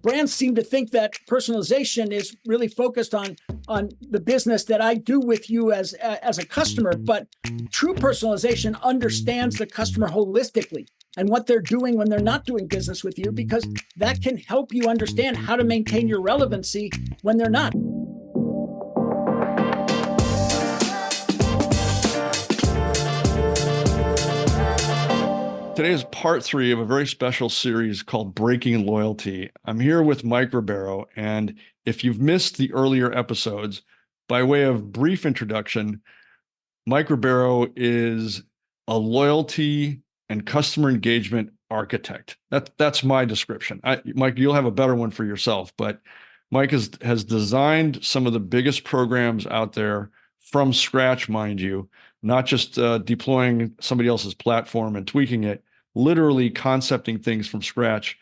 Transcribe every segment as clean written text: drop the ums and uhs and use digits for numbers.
brands seem to think that personalization is really focused on the business that I do with you as a customer, but true personalization understands the customer holistically and what they're doing when they're not doing business with you, because that can help you understand how to maintain your relevancy when they're not. Today is part 3 of a very special series called Breaking Loyalty. I'm here with Mike Robero, and if you've missed the earlier episodes, by way of brief introduction, Mike Robero is a loyalty and customer engagement architect. That's my description. Mike, you'll have a better one for yourself, but Mike has designed some of the biggest programs out there from scratch, mind you, not just deploying somebody else's platform and tweaking it, literally concepting things from scratch,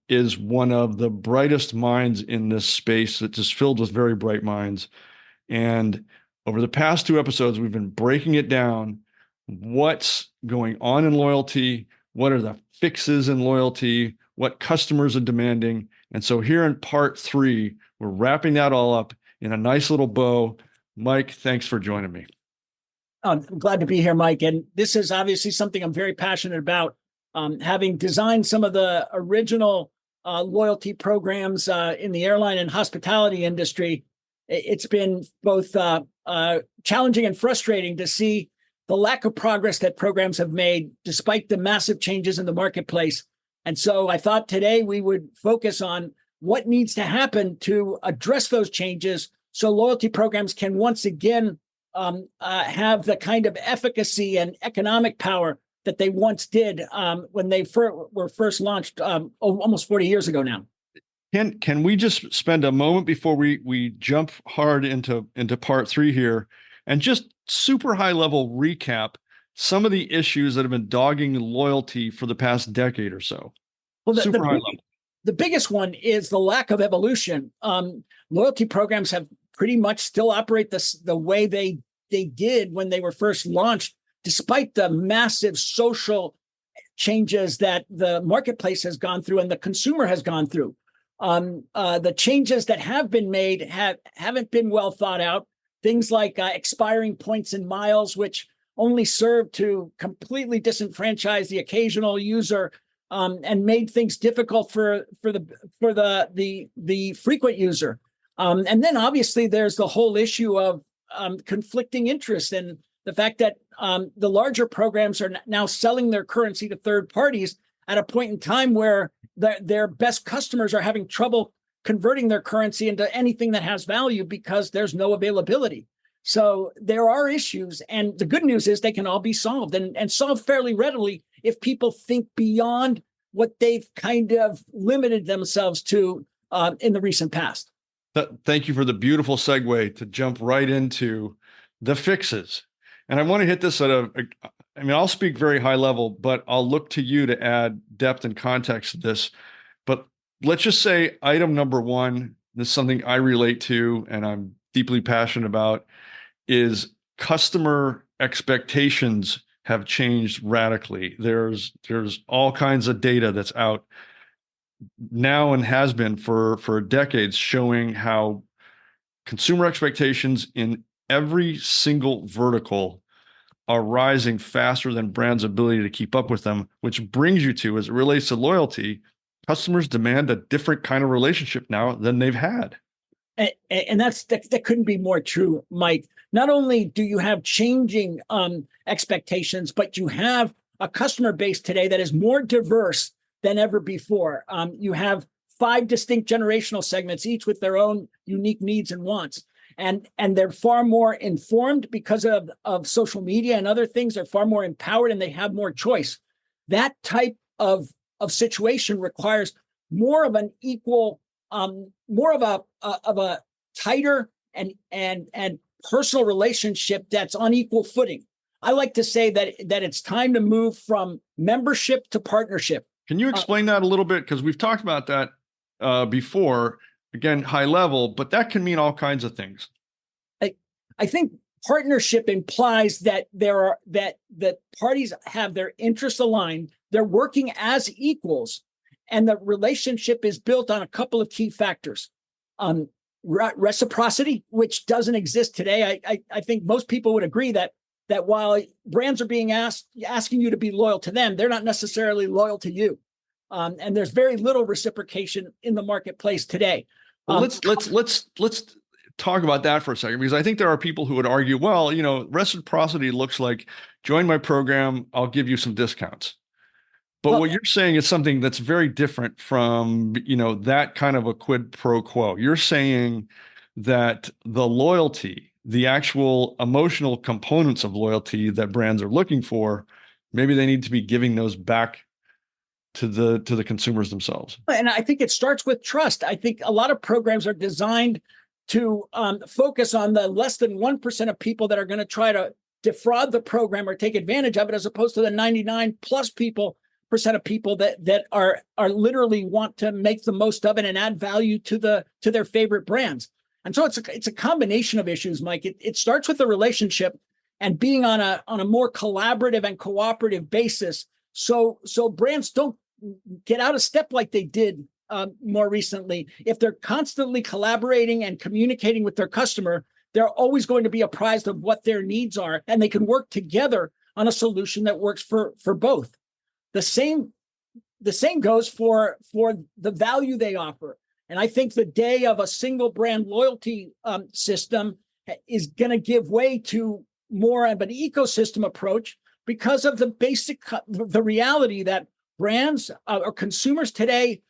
is one of the brightest minds in this space. It's just filled with very bright minds. And over the past 2 episodes, we've been breaking it down. What's going on in loyalty? What are the fixes in loyalty? What customers are demanding? And so here in part 3, we're wrapping that all up in a nice little bow. Mike, thanks for joining me. I'm glad to be here, Mike. And this is obviously something I'm very passionate about. Having designed some of the original loyalty programs in the airline and hospitality industry, it's been both challenging and frustrating to see the lack of progress that programs have made despite the massive changes in the marketplace. And so I thought today we would focus on what needs to happen to address those changes so loyalty programs can once again have the kind of efficacy and economic power that they once did when they were first launched almost 40 years ago now. Can we just spend a moment before we jump hard into part 3 here and just super high level recap some of the issues that have been dogging loyalty for the past decade or so? Well, super high level. The biggest one is the lack of evolution. Loyalty programs have pretty much still operate the way they did when they were first launched, despite the massive social changes that the marketplace has gone through and the consumer has gone through. The changes that have been made haven't been well thought out. Things like expiring points and miles, which only serve to completely disenfranchise the occasional user, and made things difficult for the frequent user. And then obviously there's the whole issue of conflicting interests and the fact that the larger programs are now selling their currency to third parties at a point in time where their best customers are having trouble converting their currency into anything that has value because there's no availability. So there are issues, and the good news is they can all be solved and solved fairly readily if people think beyond what they've kind of limited themselves to in the recent past. Thank you for the beautiful segue to jump right into the fixes. And I want to hit this I'll speak very high level, but I'll look to you to add depth and context to this. But let's just say item number 1, this is something I relate to and I'm deeply passionate about, is customer expectations have changed radically. There's all kinds of data that's out now and has been for decades showing how consumer expectations in every single vertical are rising faster than brands' ability to keep up with them, which brings you to, as it relates to loyalty, customers demand a different kind of relationship now than they've had. And that couldn't be more true, Mike. Not only do you have changing expectations, but you have a customer base today that is more diverse than ever before. You have 5 distinct generational segments, each with their own unique needs and wants. And they're far more informed because of social media and other things. They're far more empowered and they have more choice. That type of situation requires more of an equal, more of a tighter and personal relationship that's on equal footing. I like to say that it's time to move from membership to partnership. Can you explain that a little bit? Because we've talked about that before, again, high level, but that can mean all kinds of things. I think partnership implies that that parties have their interests aligned. They're working as equals, And the relationship is built on a couple of key factors. Reciprocity, which doesn't exist today. I think most people would agree that while brands are being asking you to be loyal to them, they're not necessarily loyal to you. And there's very little reciprocation in the marketplace today. Well, let's talk about that for a second, because I think there are people who would argue, well, reciprocity looks like join my program, I'll give you some discounts. But what you're saying is something that's very different from, that kind of a quid pro quo. You're saying that the loyalty, the actual emotional components of loyalty that brands are looking for, maybe they need to be giving those back to the consumers themselves. And I think it starts with trust. I think a lot of programs are designed to focus on the less than 1% of people that are going to try to defraud the program or take advantage of it, as opposed to the 99 plus percent of people that are literally want to make the most of it and add value to their favorite brands. And so it's a combination of issues, Mike. It starts with the relationship and being on a more collaborative and cooperative basis. So brands don't get out of step like they did more recently. If they're constantly collaborating and communicating with their customer, they're always going to be apprised of what their needs are, and they can work together on a solution that works for both. The same goes for the value they offer. And I think the day of a single brand loyalty system is going to give way to more of an ecosystem approach, because of the reality that brands or consumers today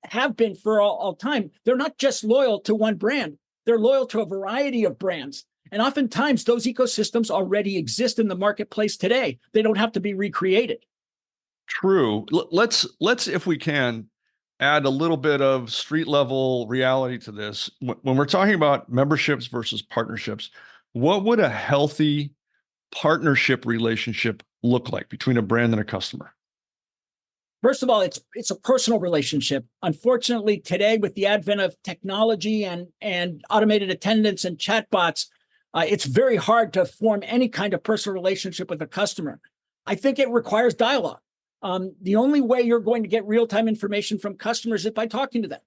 have been for all time. They're not just loyal to one brand. They're loyal to a variety of brands. And oftentimes those ecosystems already exist in the marketplace today. They don't have to be recreated. True. Let's, if we can, add a little bit of street level reality to this. When we're talking about memberships versus partnerships, what would a healthy partnership relationship look like between a brand and a customer? First of all, it's a personal relationship. Unfortunately, today, with the advent of technology and automated attendants and chatbots, it's very hard to form any kind of personal relationship with a customer. I think it requires dialogue. The only way you're going to get real-time information from customers is by talking to them.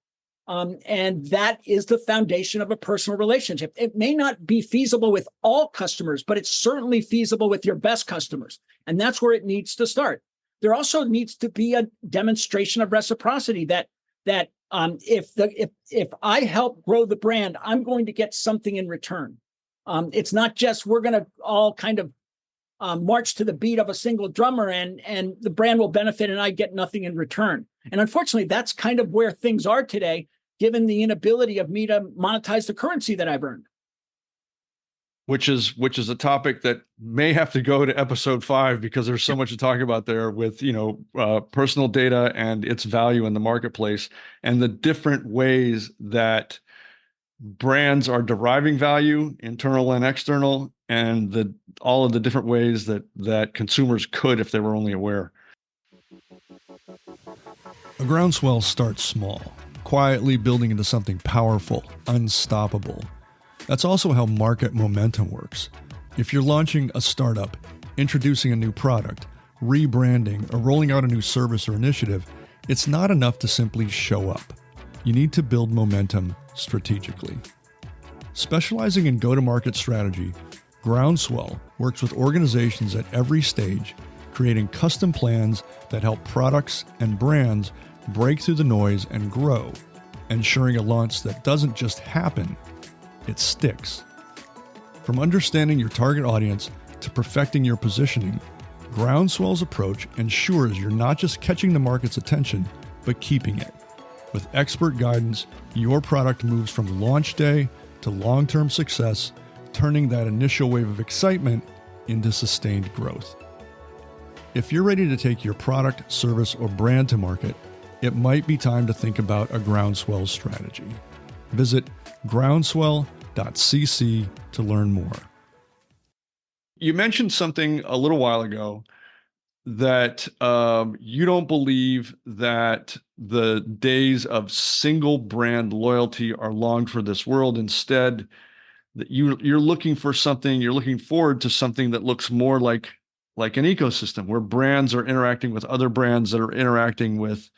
And that is the foundation of a personal relationship. It may not be feasible with all customers, but it's certainly feasible with your best customers. And that's where it needs to start. There also needs to be a demonstration of reciprocity that if I help grow the brand, I'm going to get something in return. It's not just we're going to all kind of march to the beat of a single drummer and the brand will benefit and I get nothing in return. And unfortunately, that's kind of where things are today, given the inability of me to monetize the currency that I've earned. Which is a topic that may have to go to episode 5, because there's so much to talk about there with, personal data and its value in the marketplace, and the different ways that brands are deriving value, internal and external, and all of the different ways that consumers could if they were only aware. A groundswell starts small, quietly building into something powerful, unstoppable. That's also how market momentum works. If you're launching a startup, introducing a new product, rebranding, or rolling out a new service or initiative, it's not enough to simply show up. You need to build momentum strategically. Specializing in go-to-market strategy, Groundswell works with organizations at every stage, creating custom plans that help products and brands break through the noise and grow, ensuring a launch that doesn't just happen, it sticks. From understanding your target audience to perfecting your positioning, Groundswell's approach ensures you're not just catching the market's attention, but keeping it. With expert guidance, your product moves from launch day to long-term success, turning that initial wave of excitement into sustained growth. If you're ready to take your product, service, or brand to market, it might be time to think about a Groundswell strategy. Visit groundswell.cc to learn more. You mentioned something a little while ago that you don't believe that the days of single brand loyalty are long for this world. Instead, that you're looking for something, you're looking forward to something that looks more like an ecosystem where brands are interacting with other brands that are interacting with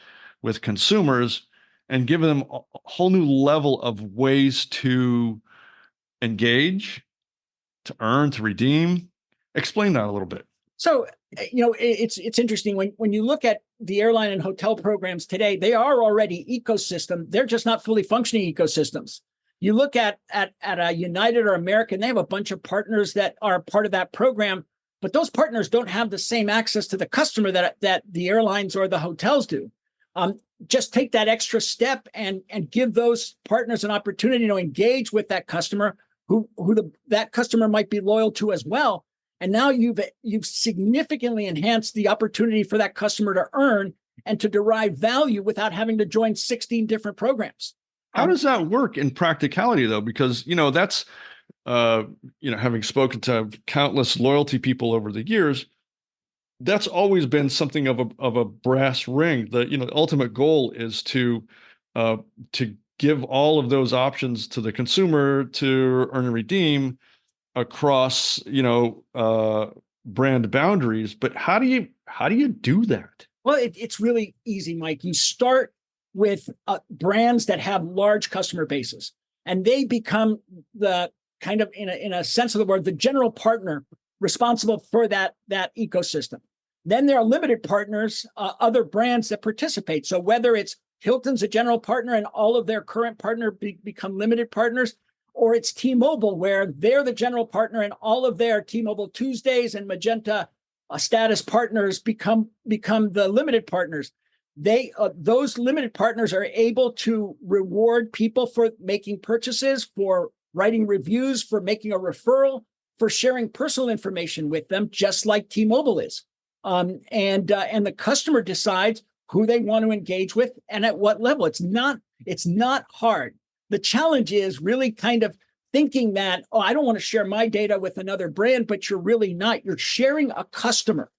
with consumers and giving them a whole new level of ways to engage, to earn, to redeem. Explain that a little bit. So, it's interesting when you look at the airline and hotel programs today, they are already ecosystem. They're just not fully functioning ecosystems. You look at a United or American, they have a bunch of partners that are part of that program, but those partners don't have the same access to the customer that the airlines or the hotels do. Just take that extra step and give those partners an opportunity to engage with that customer that customer might be loyal to as well. And now you've significantly enhanced the opportunity for that customer to earn and to derive value without having to join 16 different programs. How does that work in practicality, though? Because, that's, having spoken to countless loyalty people over the years, that's always been something of a brass ring. The ultimate goal is to give all of those options to the consumer to earn and redeem across brand boundaries. But how do you do that? Well, it's really easy, Mike. You start with brands that have large customer bases, and they become the kind of, in a sense of the word, the general partner responsible for that ecosystem. Then there are limited partners, other brands that participate. So whether it's Hilton's a general partner and all of their current partners become limited partners, or it's T-Mobile where they're the general partner and all of their T-Mobile Tuesdays and Magenta status partners become the limited partners. Those limited partners are able to reward people for making purchases, for writing reviews, for making a referral, for sharing personal information with them, just like T-Mobile is. And the customer decides who they want to engage with and at what level. It's not hard. The challenge is really kind of thinking that, I don't want to share my data with another brand, but you're really not. You're sharing a customer,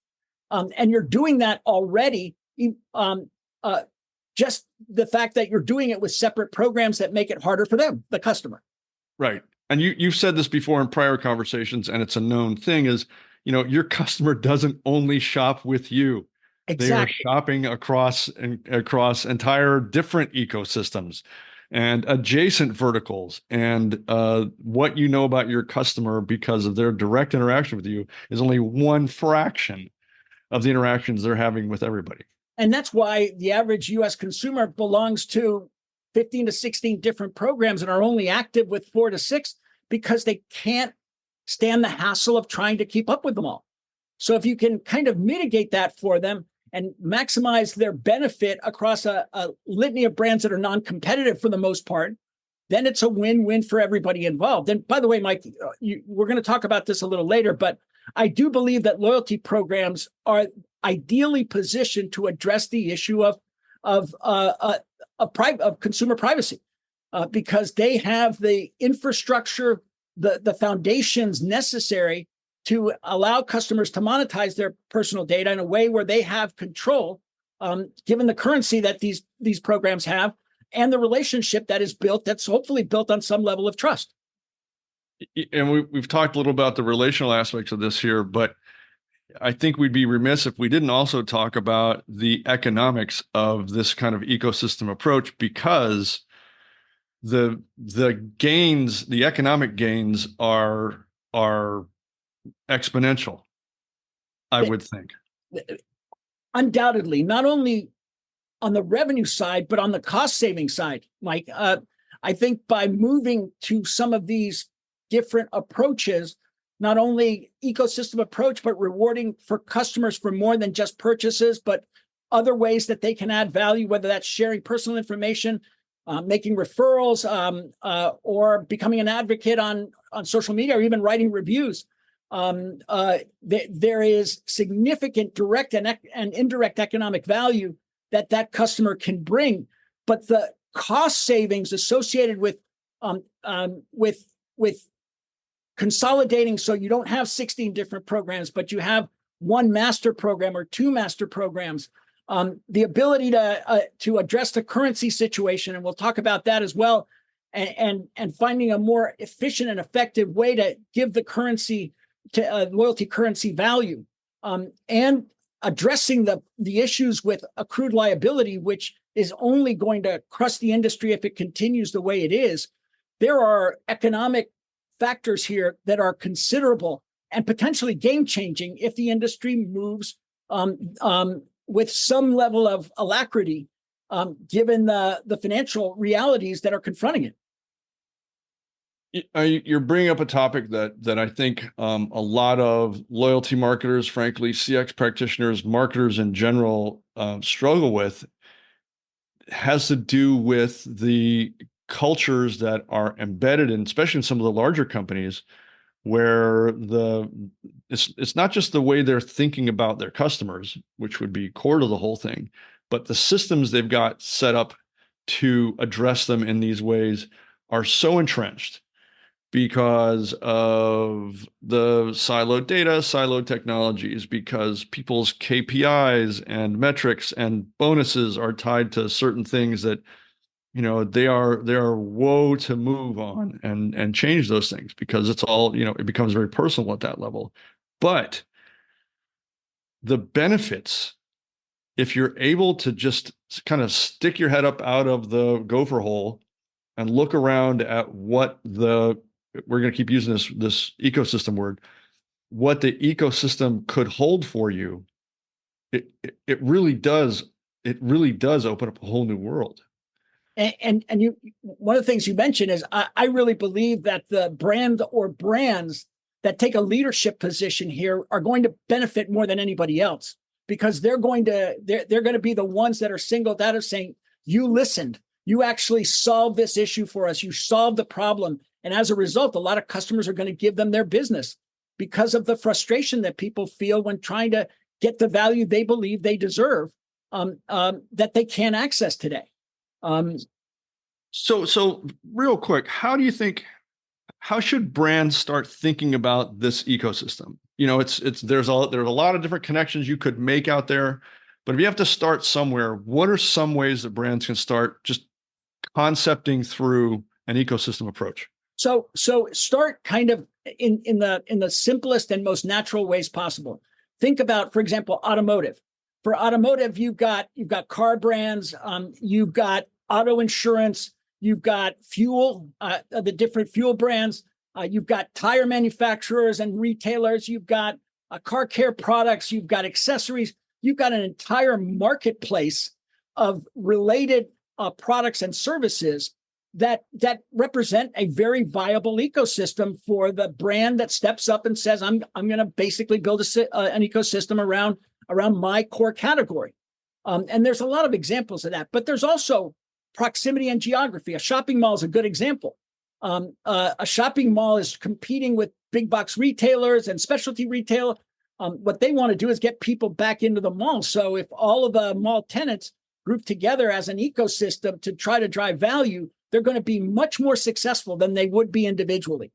and you're doing that already. Just the fact that you're doing it with separate programs that make it harder for them, the customer. Right. And you've said this before in prior conversations, and it's a known thing is, your customer doesn't only shop with you. Exactly. They are shopping across entire different ecosystems and adjacent verticals. And what you know about your customer because of their direct interaction with you is only one fraction of the interactions they're having with everybody. And that's why the average U.S. consumer belongs to 15 to 16 different programs and are only active with 4 to 6 because they can't stand the hassle of trying to keep up with them all. So if you can kind of mitigate that for them and maximize their benefit across a litany of brands that are non-competitive for the most part, then it's a win-win for everybody involved. And by the way, Mike, we're going to talk about this a little later, but I do believe that loyalty programs are ideally positioned to address the issue of consumer privacy because they have the infrastructure, the foundations necessary to allow customers to monetize their personal data in a way where they have control, given the currency that these programs have and the relationship that is built, that's hopefully built on some level of trust. And we've talked a little about the relational aspects of this here, but I think we'd be remiss if we didn't also talk about the economics of this kind of ecosystem approach, because the economic gains are exponential, I would think. Undoubtedly, not only on the revenue side, but on the cost saving side, Mike. I think by moving to some of these different approaches, not only ecosystem approach, but rewarding for customers for more than just purchases, but other ways that they can add value, whether that's sharing personal information, making referrals, or becoming an advocate on social media, or even writing reviews. There is significant direct and indirect economic value that customer can bring, but the cost savings associated with consolidating, so you don't have 16 different programs, but you have one master program or 2 master programs. The ability to address the currency situation, and we'll talk about that as well, and finding a more efficient and effective way to give the currency to loyalty currency value, and addressing the issues with accrued liability, which is only going to crush the industry if it continues the way it is. There are economic factors here that are considerable and potentially game-changing if the industry moves with some level of alacrity, given the financial realities that are confronting it. You're bringing up a topic that I think a lot of loyalty marketers, frankly, CX practitioners, marketers in general struggle with. Has to do with the cultures that are embedded in, especially in some of the larger companies, where it's not just the way they're thinking about their customers, which would be core to the whole thing, but the systems they've got set up to address them in these ways are so entrenched because of the siloed data, siloed technologies, because people's KPIs and metrics and bonuses are tied to certain things that, they are woe to move on and change those things, because it's all, it becomes very personal at that level. But the benefits, if you're able to just kind of stick your head up out of the gopher hole and look around at what we're going to keep using this ecosystem word, what the ecosystem could hold for you, it really does open up a whole new world. And you, one of the things you mentioned is I really believe that the brand or brands that take a leadership position here are going to benefit more than anybody else, because they're going to be the ones that are singled out of saying, you listened, you actually solved this issue for us, you solved the problem. And as a result, a lot of customers are going to give them their business because of the frustration that people feel when trying to get the value they believe they deserve, that they can't access today. So real quick, how should brands start thinking about this ecosystem? There's a lot of different connections you could make out there, but if you have to start somewhere, what are some ways that brands can start just concepting through an ecosystem approach? So start kind of in the simplest and most natural ways possible. Think about, for example, automotive. For automotive, you've got car brands, you've got auto insurance, you've got fuel, the different fuel brands, you've got tire manufacturers and retailers, you've got car care products, you've got accessories, you've got an entire marketplace of related products and services that represent a very viable ecosystem for the brand that steps up and says, I'm going to basically build an ecosystem around my core category. And there's a lot of examples of that, but there's also proximity and geography. A shopping mall is a good example. A shopping mall is competing with big box retailers and specialty retail. What they want to do is get people back into the mall. So if all of the mall tenants group together as an ecosystem to try to drive value, they're going to be much more successful than they would be individually.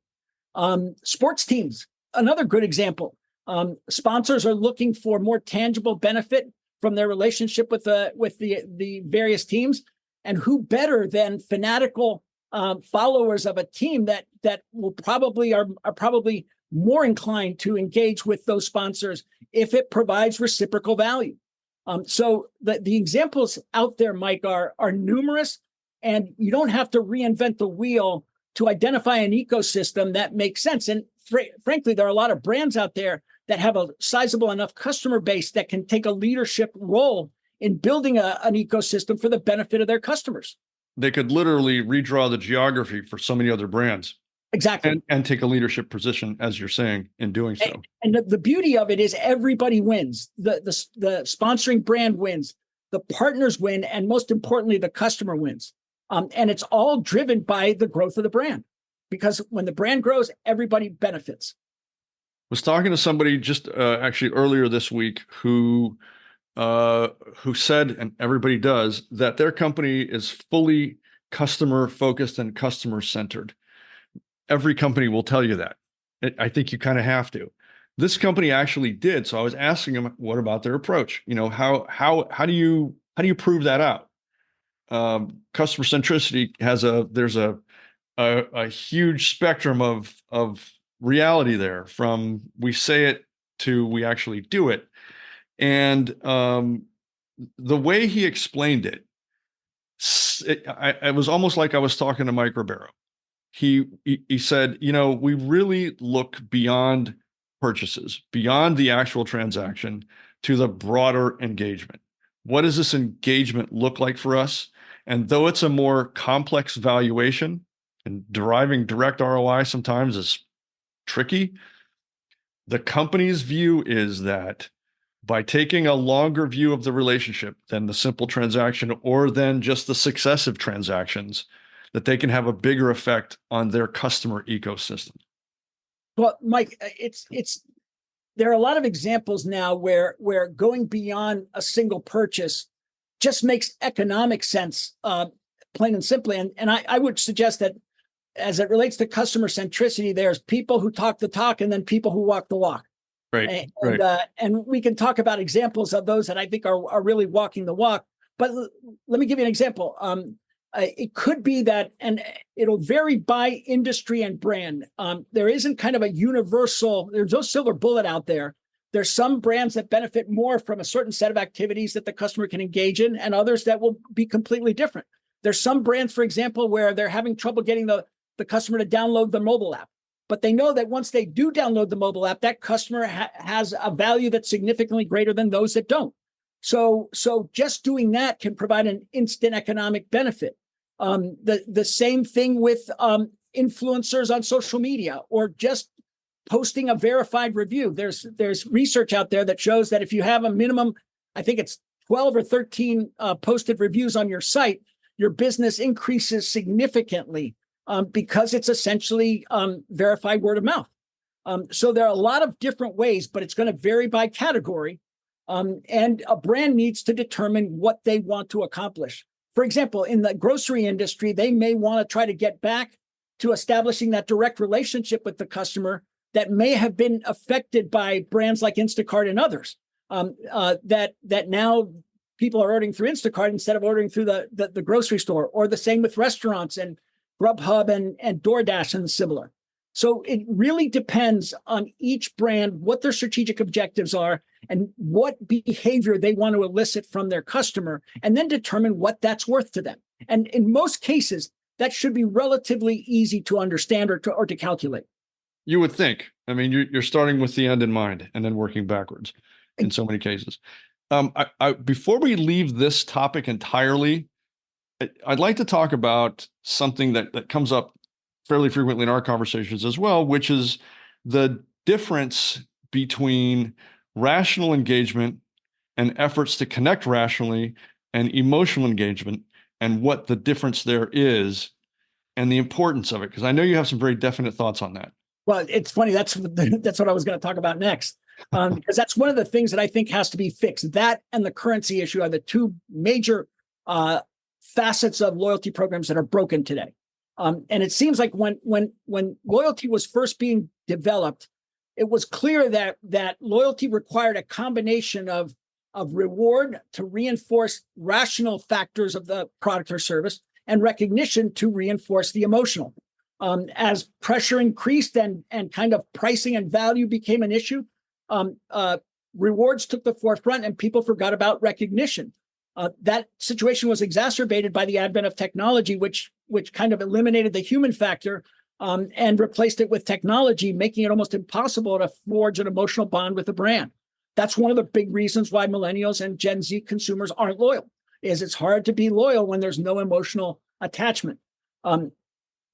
Sports teams, another good example. Sponsors are looking for more tangible benefit from their relationship with the various teams, and who better than fanatical followers of a team that will probably are probably more inclined to engage with those sponsors if it provides reciprocal value. So the examples out there, Mike, are numerous. And you don't have to reinvent the wheel to identify an ecosystem that makes sense. And frankly, there are a lot of brands out there that have a sizable enough customer base that can take a leadership role in building an ecosystem for the benefit of their customers. They could literally redraw the geography for so many other brands. Exactly. And take a leadership position, as you're saying, in doing so. And the beauty of it is everybody wins. The sponsoring brand wins, the partners win, and most importantly, the customer wins. And it's all driven by the growth of the brand, because when the brand grows, everybody benefits. Was talking to somebody just actually earlier this week who said, and everybody does, that their company is fully customer focused and customer centered. Every company will tell you that. I think you kind of have to. This company actually did. So I was asking them, what about their approach? How do you prove that out? Customer centricity there's a huge spectrum of reality there, from we say it to we actually do it. And the way he explained it it was almost like I was talking to Mike Robero. He said, we really look beyond purchases, beyond the actual transaction, to the broader engagement. What does this engagement look like for us? And though it's a more complex valuation and deriving direct ROI sometimes is tricky, the company's view is that by taking a longer view of the relationship than the simple transaction or than just the successive transactions, that they can have a bigger effect on their customer ecosystem. Well, Mike, there are a lot of examples now where going beyond a single purchase just makes economic sense, plain and simply. And I would suggest that as it relates to customer centricity, there's people who talk the talk and then people who walk the walk. Right. And we can talk about examples of those that I think are really walking the walk. But let me give you an example. It could be that, and it'll vary by industry and brand. There isn't kind of a universal, there's no silver bullet out there. There's some brands that benefit more from a certain set of activities that the customer can engage in, and others that will be completely different. There's some brands, for example, where they're having trouble getting the customer to download the mobile app. But they know that once they do download the mobile app, that customer has a value that's significantly greater than those that don't. So just doing that can provide an instant economic benefit. The same thing with influencers on social media, or just posting a verified review. There's research out there that shows that if you have a minimum, I think it's 12 or 13 posted reviews on your site, your business increases significantly because it's essentially verified word of mouth. So there are a lot of different ways, but it's going to vary by category. And a brand needs to determine what they want to accomplish. For example, in the grocery industry, they may want to try to get back to establishing that direct relationship with the customer that may have been affected by brands like Instacart and others. That now people are ordering through Instacart instead of ordering through the grocery store, or the same with restaurants and Grubhub and DoorDash and similar. So it really depends on each brand, what their strategic objectives are and what behavior they want to elicit from their customer, and then determine what that's worth to them. And in most cases, that should be relatively easy to understand or to calculate. You would think. I mean, you're starting with the end in mind and then working backwards in so many cases. Before we leave this topic entirely, I'd like to talk about something that comes up fairly frequently in our conversations as well, which is the difference between rational engagement and efforts to connect rationally and emotional engagement, and what the difference there is and the importance of it. Because I know you have some very definite thoughts on that. Well, it's funny. That's what I was going to talk about next, because that's one of the things that I think has to be fixed. That and the currency issue are the two major facets of loyalty programs that are broken today. And it seems like when loyalty was first being developed, it was clear that loyalty required a combination of reward to reinforce rational factors of the product or service, and recognition to reinforce the emotional. As pressure increased and kind of pricing and value became an issue, rewards took the forefront and people forgot about recognition. That situation was exacerbated by the advent of technology, which kind of eliminated the human factor and replaced it with technology, making it almost impossible to forge an emotional bond with a brand. That's one of the big reasons why millennials and Gen Z consumers aren't loyal, is it's hard to be loyal when there's no emotional attachment.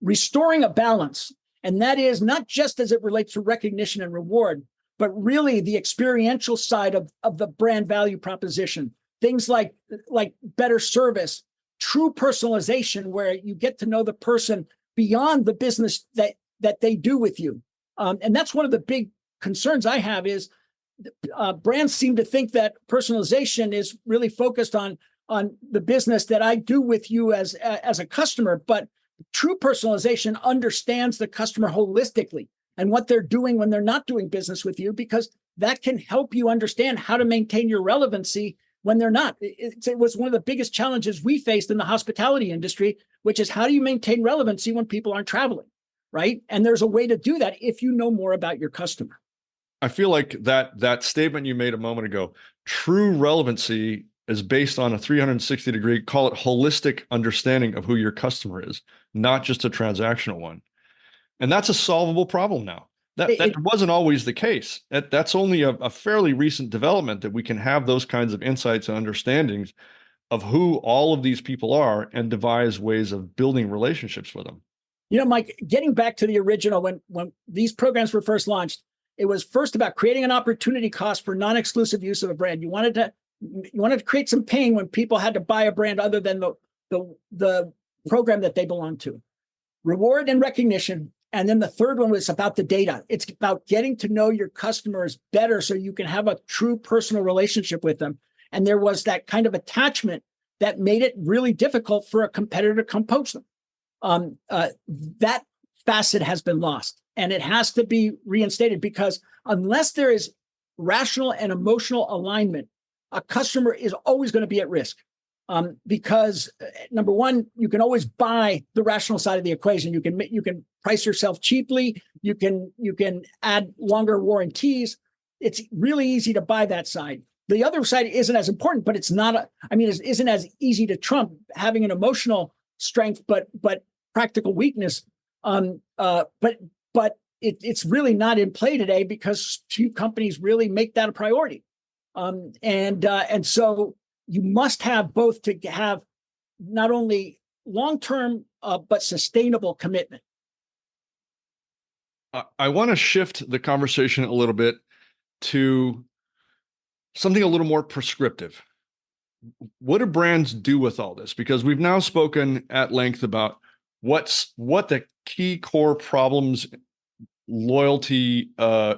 Restoring a balance, and that is not just as it relates to recognition and reward, but really the experiential side of the brand value proposition. Things like better service, true personalization, where you get to know the person beyond the business that they do with you. And that's one of the big concerns I have is brands seem to think that personalization is really focused on the business that I do with you as a customer. But true personalization understands the customer holistically and what they're doing when they're not doing business with you, because that can help you understand how to maintain your relevancy when they're not. It was one of the biggest challenges we faced in the hospitality industry, which is how do you maintain relevancy when people aren't traveling, right? And there's a way to do that if you know more about your customer. I feel like that statement you made a moment ago, true relevancy is based on a 360-degree, call it holistic understanding of who your customer is, not just a transactional one. And that's a solvable problem now. That wasn't always the case. That's only a fairly recent development, that we can have those kinds of insights and understandings of who all of these people are and devise ways of building relationships with them. Mike, getting back to the original, when these programs were first launched, it was first about creating an opportunity cost for non-exclusive use of a brand. You wanted to create some pain when people had to buy a brand other than the program that they belong to. Reward and recognition. And then the third one was about the data. It's about getting to know your customers better so you can have a true personal relationship with them. And there was that kind of attachment that made it really difficult for a competitor to come poach them. That facet has been lost, and it has to be reinstated, because unless there is rational and emotional alignment, a customer is always going to be at risk. Because number one, you can always buy the rational side of the equation. You can price yourself cheaply. You can add longer warranties. It's really easy to buy that side. The other side isn't as important, but it's not. It isn't as easy to trump having an emotional strength, but practical weakness. But it's really not in play today, because few companies really make that a priority. And so you must have both to have not only long-term, but sustainable commitment. I want to shift the conversation a little bit to something a little more prescriptive. What do brands do with all this? Because we've now spoken at length about what the key core problems loyalty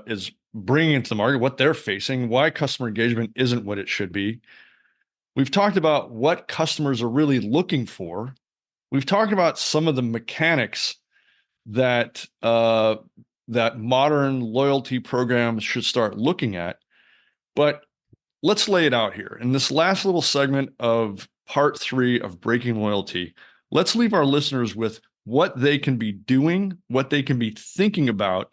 is bringing into the market, what they're facing, why customer engagement isn't what it should be. We've talked about what customers are really looking for. We've talked about some of the mechanics that that modern loyalty programs should start looking at. But let's lay it out here. In this last little segment of part 3 of Breaking Loyalty, let's leave our listeners with what they can be doing, what they can be thinking about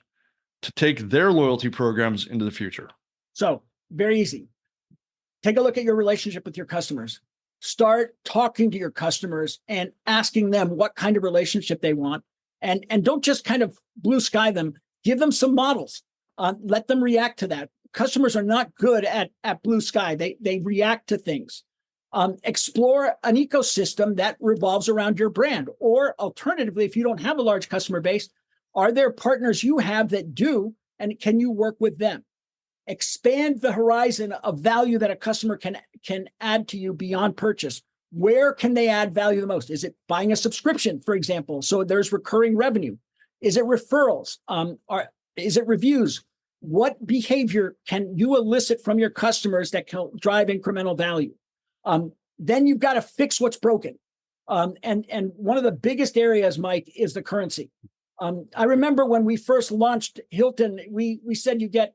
to take their loyalty programs into the future. So, very easy. Take a look at your relationship with your customers. Start talking to your customers and asking them what kind of relationship they want. And don't just kind of blue sky them. Give them some models. Let them react to that. Customers are not good at blue sky. They react to things. Explore an ecosystem that revolves around your brand. Or alternatively, if you don't have a large customer base, are there partners you have that do, and can you work with them? Expand the horizon of value that a customer can add to you beyond purchase. Where can they add value the most? Is it buying a subscription, for example, so there's recurring revenue? Is it referrals? Is it reviews? What behavior can you elicit from your customers that can drive incremental value? Then you've got to fix what's broken. And one of the biggest areas, Mike, is the currency. I remember when we first launched Hilton, we said you get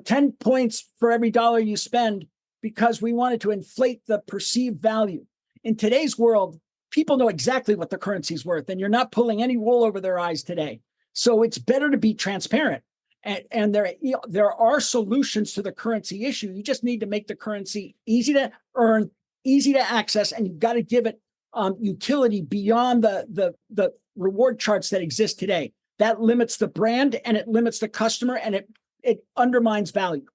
10 points for every dollar you spend, because we wanted to inflate the perceived value. In today's world, people know exactly what the currency's worth, and you're not pulling any wool over their eyes today. So it's better to be transparent. And there are solutions to the currency issue. You just need to make the currency easy to earn, easy to access, and you've got to give it utility beyond the reward charts that exist today. That limits the brand, and it limits the customer, and it undermines value.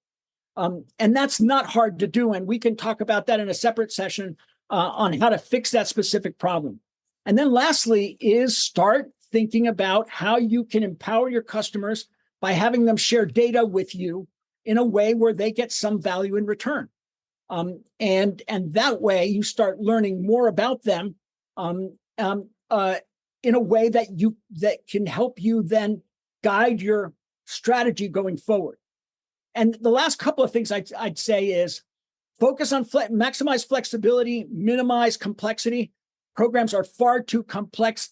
And that's not hard to do. And we can talk about that in a separate session on how to fix that specific problem. And then lastly is start thinking about how you can empower your customers by having them share data with you in a way where they get some value in return. And that way you start learning more about them in a way that can help you then guide your strategy going forward. And the last couple of things I'd say is focus on maximize flexibility, minimize complexity. Programs are far too complex.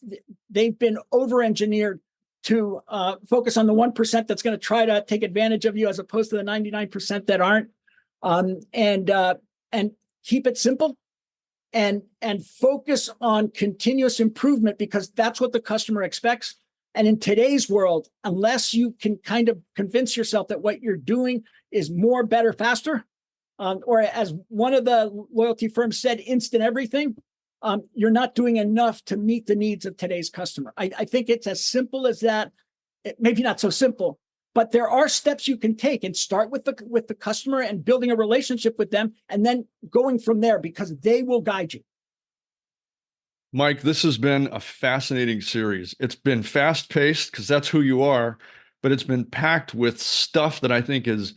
They've been over-engineered to focus on the 1% that's going to try to take advantage of you, as opposed to the 99% that aren't. And keep it simple, and focus on continuous improvement, because that's what the customer expects. And in today's world, unless you can kind of convince yourself that what you're doing is more, better, faster, or as one of the loyalty firms said, instant everything, you're not doing enough to meet the needs of today's customer. I think it's as simple as that. Maybe not so simple, but there are steps you can take and start with the customer and building a relationship with them, and then going from there, because they will guide you. Mike, this has been a fascinating series. It's been fast-paced because that's who you are, but it's been packed with stuff that I think is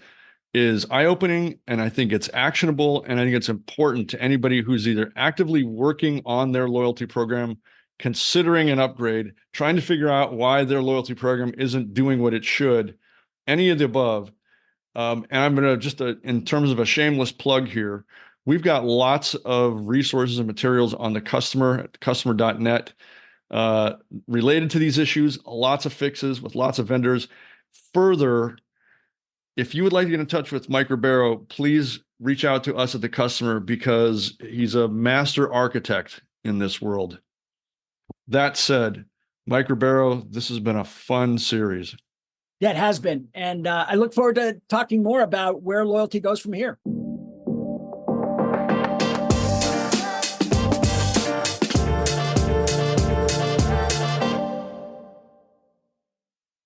eye-opening, and I think it's actionable, and I think it's important to anybody who's either actively working on their loyalty program, considering an upgrade, trying to figure out why their loyalty program isn't doing what it should, any of the above. And I'm going to just, in terms of a shameless plug here, we've got lots of resources and materials on the customer at customer.net related to these issues, lots of fixes with lots of vendors. Further, if you would like to get in touch with Mike Robero, please reach out to us at the customer, because he's a master architect in this world. That said, Mike Robero, this has been a fun series. Yeah, it has been. And I look forward to talking more about where loyalty goes from here.